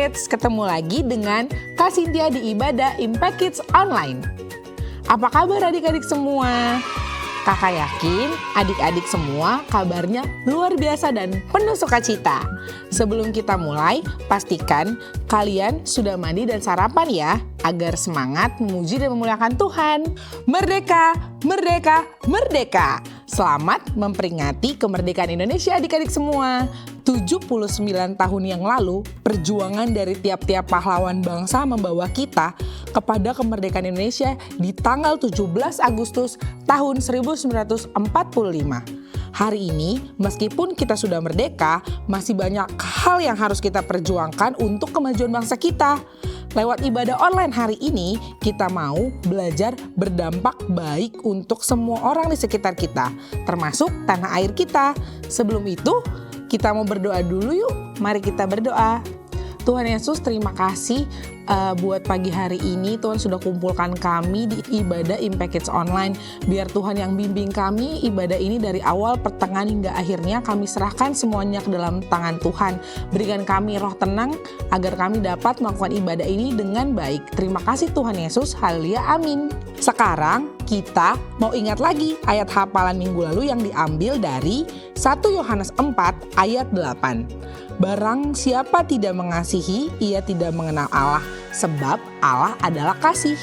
Kids, ketemu lagi dengan Kak Cynthia di Ibadah Impact Kids Online. Apa kabar adik-adik semua? Kakak yakin adik-adik semua kabarnya luar biasa dan penuh sukacita. Sebelum kita mulai, pastikan kalian sudah mandi dan sarapan ya, agar semangat memuji dan memuliakan Tuhan. Merdeka, merdeka, merdeka. Selamat memperingati kemerdekaan Indonesia adik-adik semua. 79 tahun yang lalu, perjuangan dari tiap-tiap pahlawan bangsa membawa kita kepada kemerdekaan Indonesia di tanggal 17 Agustus tahun 1945. Hari ini, meskipun kita sudah merdeka, masih banyak hal yang harus kita perjuangkan untuk kemajuan bangsa kita. Lewat ibadah online hari ini, kita mau belajar berdampak baik untuk semua orang di sekitar kita, termasuk tanah air kita. Sebelum itu, kita mau berdoa dulu yuk. Mari kita berdoa. Tuhan Yesus, terima kasih buat pagi hari ini. Tuhan sudah kumpulkan kami di ibadah Impact Kids Online. Biar Tuhan yang bimbing kami ibadah ini dari awal, pertengahan hingga akhirnya. Kami serahkan semuanya ke dalam tangan Tuhan. Berikan kami roh tenang agar kami dapat melakukan ibadah ini dengan baik. Terima kasih Tuhan Yesus. Haleluya, amin. Sekarang kita mau ingat lagi ayat hafalan minggu lalu yang diambil dari 1 Yohanes 4 ayat 8. Barang siapa tidak mengasihi, ia tidak mengenal Allah, sebab Allah adalah kasih.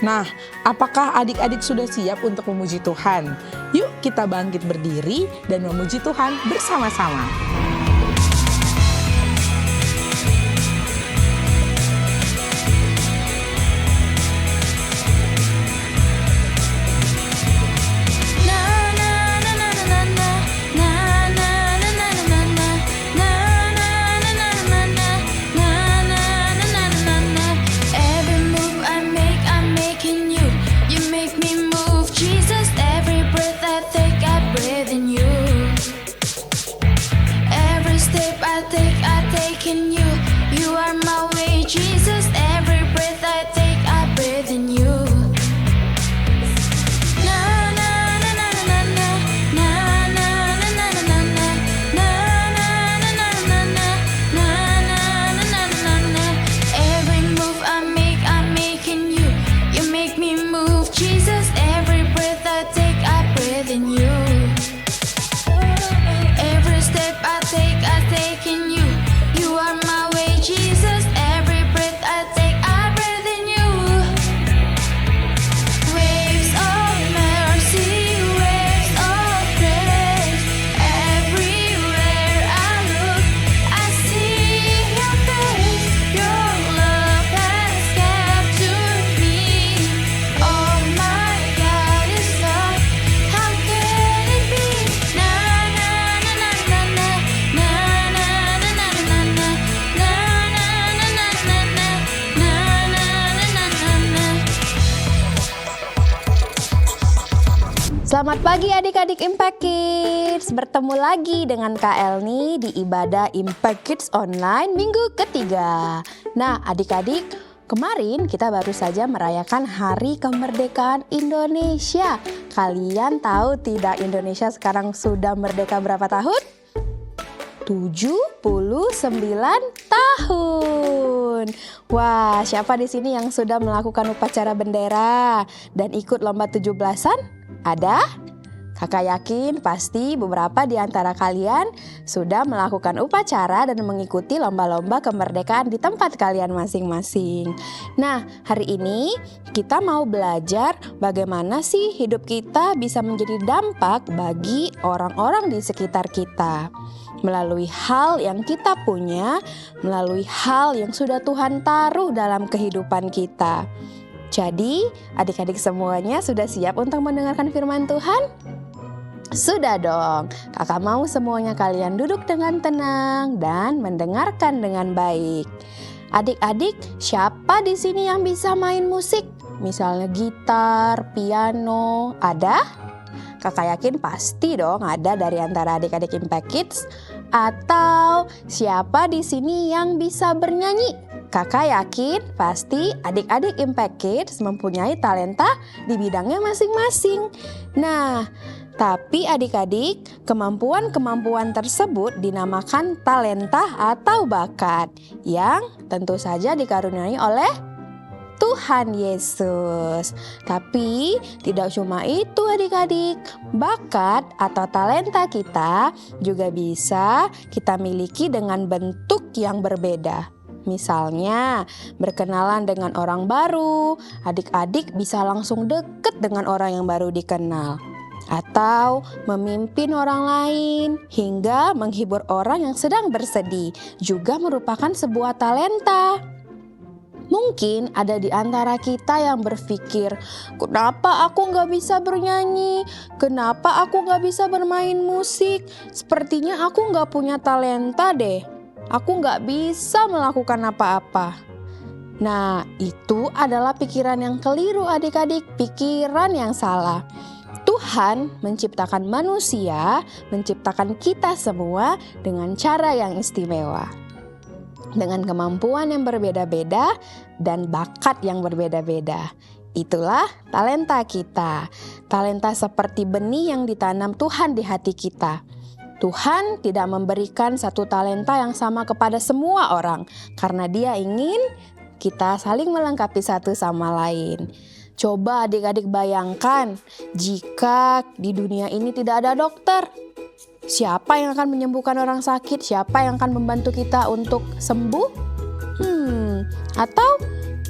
Nah, apakah adik-adik sudah siap untuk memuji Tuhan? Yuk kita bangkit berdiri dan memuji Tuhan bersama-sama. Selamat pagi adik-adik Impact Kids. Bertemu lagi dengan Kak Elni di ibadah Impact Kids Online minggu ketiga. Nah adik-adik, kemarin kita baru saja merayakan Hari Kemerdekaan Indonesia. Kalian tahu tidak Indonesia sekarang sudah merdeka berapa tahun? 79 tahun. Wah, siapa di sini yang sudah melakukan upacara bendera dan ikut lomba 17-an? Ada? Kakak yakin pasti beberapa di antara kalian sudah melakukan upacara dan mengikuti lomba-lomba kemerdekaan di tempat kalian masing-masing. Nah, hari ini kita mau belajar bagaimana sih hidup kita bisa menjadi dampak bagi orang-orang di sekitar kita. Melalui hal yang kita punya, melalui hal yang sudah Tuhan taruh dalam kehidupan kita. Jadi, adik-adik semuanya sudah siap untuk mendengarkan firman Tuhan? Sudah dong. Kakak mau semuanya kalian duduk dengan tenang dan mendengarkan dengan baik. Adik-adik, siapa di sini yang bisa main musik? Misalnya gitar, piano, ada? Kakak yakin pasti dong ada dari antara adik-adik Impact Kids. Atau siapa di sini yang bisa bernyanyi? Kakak yakin pasti adik-adik Impact Kids mempunyai talenta di bidangnya masing-masing. Nah, Tapi adik-adik, kemampuan-kemampuan tersebut dinamakan talenta atau bakat yang tentu saja dikaruniai oleh Tuhan Yesus. Tapi tidak cuma itu adik-adik, bakat atau talenta kita juga bisa kita miliki dengan bentuk yang berbeda. Misalnya, berkenalan dengan orang baru, adik-adik bisa langsung deket dengan orang yang baru dikenal. Atau memimpin orang lain hingga menghibur orang yang sedang bersedih juga merupakan sebuah talenta. Mungkin ada di antara kita yang berpikir, kenapa aku gak bisa bernyanyi? Kenapa aku gak bisa bermain musik? Sepertinya aku gak punya talenta deh. Aku gak bisa melakukan apa-apa. Nah, itu adalah pikiran yang keliru adik-adik, pikiran yang salah. Tuhan menciptakan manusia, menciptakan kita semua dengan cara yang istimewa. Dengan kemampuan yang berbeda-beda dan bakat yang berbeda-beda. Itulah talenta kita. Talenta seperti benih yang ditanam Tuhan di hati kita. Tuhan tidak memberikan satu talenta yang sama kepada semua orang karena Dia ingin kita saling melengkapi satu sama lain. Coba adik-adik bayangkan jika di dunia ini tidak ada dokter. Siapa yang akan menyembuhkan orang sakit? Siapa yang akan membantu kita untuk sembuh? Atau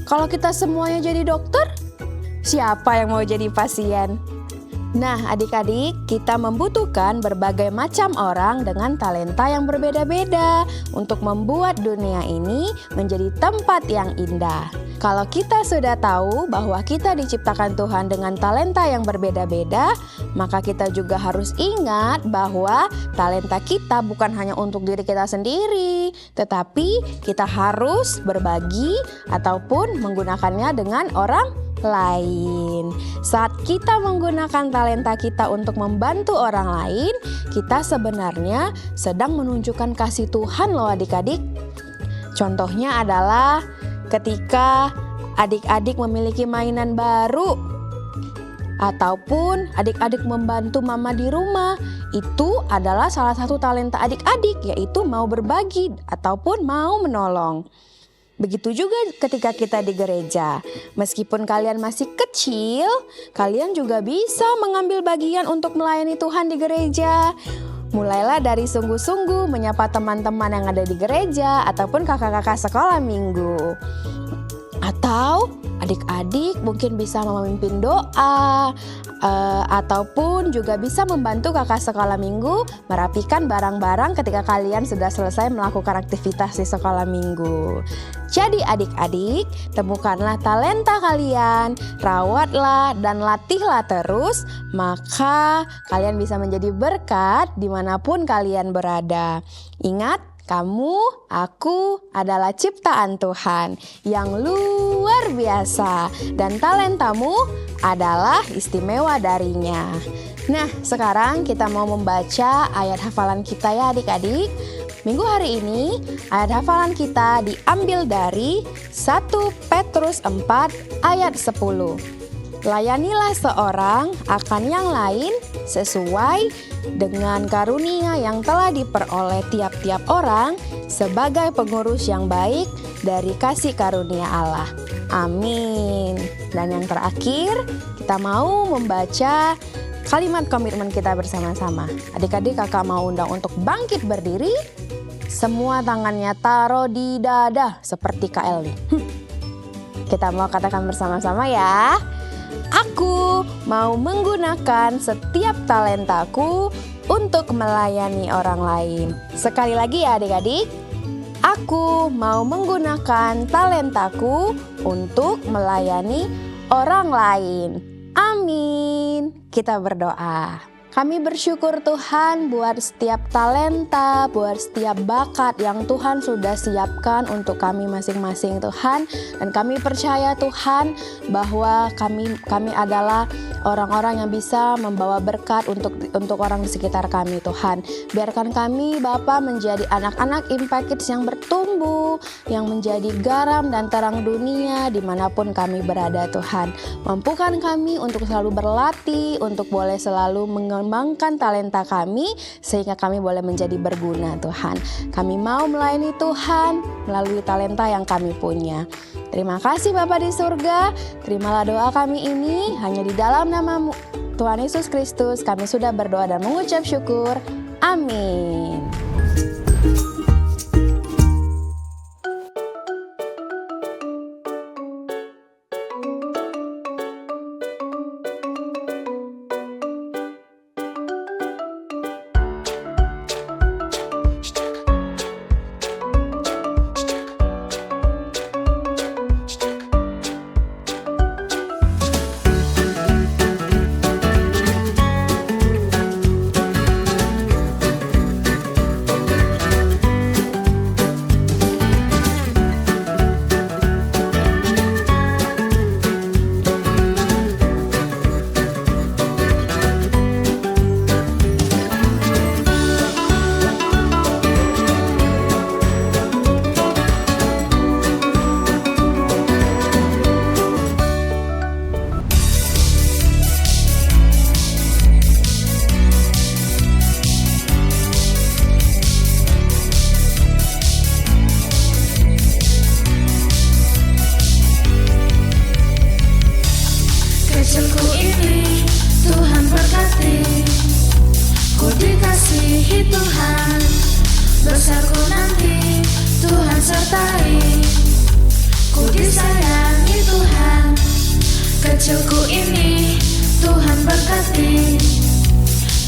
kalau kita semuanya jadi dokter, siapa yang mau jadi pasien? Nah, adik-adik, kita membutuhkan berbagai macam orang dengan talenta yang berbeda-beda untuk membuat dunia ini menjadi tempat yang indah. Kalau kita sudah tahu bahwa kita diciptakan Tuhan dengan talenta yang berbeda-beda, maka kita juga harus ingat bahwa talenta kita bukan hanya untuk diri kita sendiri, tetapi kita harus berbagi ataupun menggunakannya dengan orang lain. Saat kita menggunakan talenta kita untuk membantu orang lain, kita sebenarnya sedang menunjukkan kasih Tuhan loh adik-adik. Contohnya adalah ketika adik-adik memiliki mainan baru ataupun adik-adik membantu mama di rumah, itu adalah salah satu talenta adik-adik, yaitu mau berbagi ataupun mau menolong. Begitu juga ketika kita di gereja. Meskipun kalian masih kecil, kalian juga bisa mengambil bagian untuk melayani Tuhan di gereja. Mulailah dari sungguh-sungguh menyapa teman-teman yang ada di gereja ataupun kakak-kakak sekolah minggu. Atau adik-adik mungkin bisa memimpin doa, ataupun juga bisa membantu kakak sekolah minggu merapikan barang-barang ketika kalian sudah selesai melakukan aktivitas di sekolah minggu. Jadi adik-adik, temukanlah talenta kalian, rawatlah dan latihlah terus, maka kalian bisa menjadi berkat dimanapun kalian berada. Ingat, kamu, aku adalah ciptaan Tuhan yang luar biasa dan talentamu adalah istimewa darinya. Nah, sekarang kita mau membaca ayat hafalan kita ya adik-adik. Minggu hari ini ayat hafalan kita diambil dari 1 Petrus 4 ayat 10. Layanilah seorang akan yang lain sesuai dengan karunia yang telah diperoleh tiap-tiap orang sebagai pengurus yang baik dari kasih karunia Allah. Amin. Dan yang terakhir, kita mau membaca kalimat komitmen kita bersama-sama. Adik-adik, kakak mau undang untuk bangkit berdiri. Semua tangannya taruh di dada seperti KL nih. Kita mau katakan bersama-sama ya. Aku mau menggunakan setiap talentaku untuk melayani orang lain. Sekali lagi ya adik-adik. Aku mau menggunakan talentaku untuk melayani orang lain. Amin. Kita berdoa. Kami bersyukur Tuhan buat setiap talenta, buat setiap bakat yang Tuhan sudah siapkan untuk kami masing-masing Tuhan. Dan kami percaya Tuhan bahwa kami adalah orang-orang yang bisa membawa berkat untuk orang di sekitar kami Tuhan. Biarkan kami Bapa menjadi anak-anak Impact Kids yang bertumbuh, yang menjadi garam dan terang dunia dimanapun kami berada Tuhan. Mampukan kami untuk selalu berlatih, untuk boleh selalu mengembangkan talenta kami sehingga kami boleh menjadi berguna Tuhan. Kami mau melayani Tuhan melalui talenta yang kami punya. Terima kasih Bapa di surga, terimalah doa kami ini hanya di dalam nama Tuhan Yesus Kristus kami sudah berdoa dan mengucap syukur. Amin. Kecilku ini Tuhan berkati, ku dikasihi Tuhan, besarku nanti Tuhan sertai, ku disayangi Tuhan. Kecilku ini Tuhan berkati,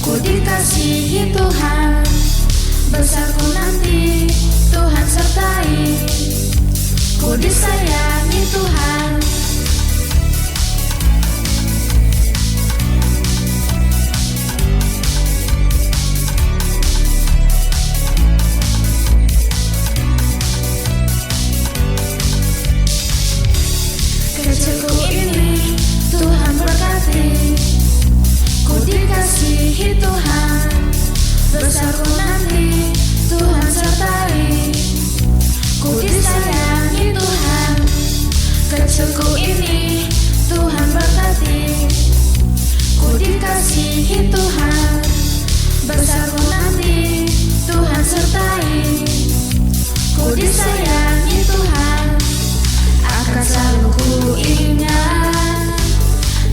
ku dikasihi Tuhan, besarku nanti Tuhan sertai, ku disayangi Tuhan. Kecilku ini Tuhan berkati, ku dikasihi Tuhan, besarku nanti Tuhan sertai, ku disayangi Tuhan. Kecilku ini Tuhan berkati, ku dikasihi Tuhan, besarku nanti Tuhan sertai, ku disayangi Tuhan. Akan selalu ku ingat,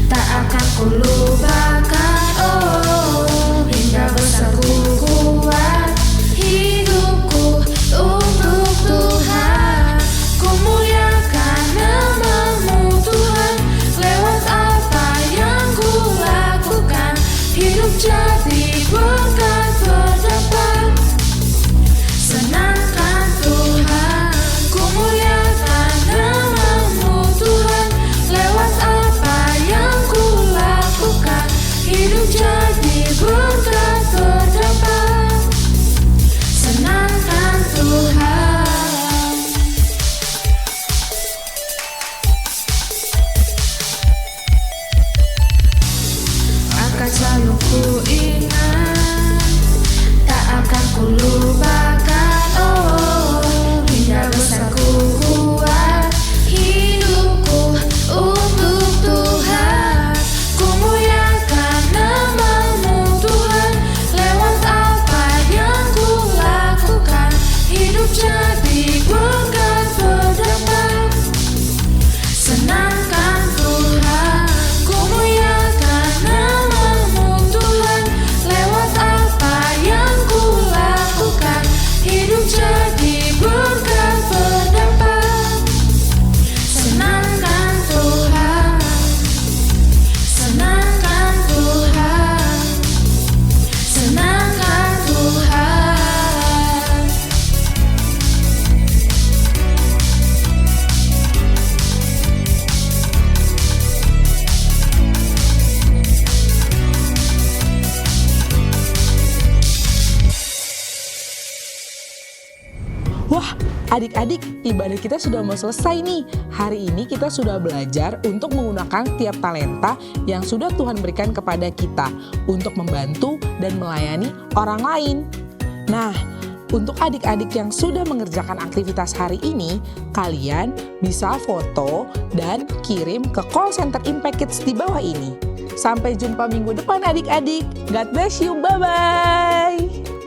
tak akan ku lupakan. Oh, hingga besar ku kuat hidupku untuk Tuhan. Ku muliakan nama-Mu Tuhan, lewat apa yang ku lakukan. Hidup jadi berkat terdapat, senangkan Tuhan. Ku muliakan nama-Mu Tuhan, lewat apa yang ku lakukan. Hidup jadi berkat terdapat, senangkan Tuhan. Akan selalu ku ingat, tak akan ku lupakan. Oh, hingga besar ku kuat hidupku untuk Tuhan. Ku muliakan nama-Mu Tuhan, lewat apa yang ku lakukan. Hidup jadi berkat terdapat, senangkan Tuhan. Ku muliakan nama-Mu Tuhan, lewat apa yang ku lakukan. Hidup jadi berkat terdapat, senangkan Tuhan, senangkan Tuhan, senangkan Tuhan. Wah, adik-adik, ibadah kita sudah mau selesai nih. Hari ini kita sudah belajar untuk menggunakan tiap talenta yang sudah Tuhan berikan kepada kita untuk membantu dan melayani orang lain. Nah, untuk adik-adik yang sudah mengerjakan aktivitas hari ini, kalian bisa foto dan kirim ke call center Impact Kids di bawah ini. Sampai jumpa minggu depan adik-adik. God bless you, bye-bye.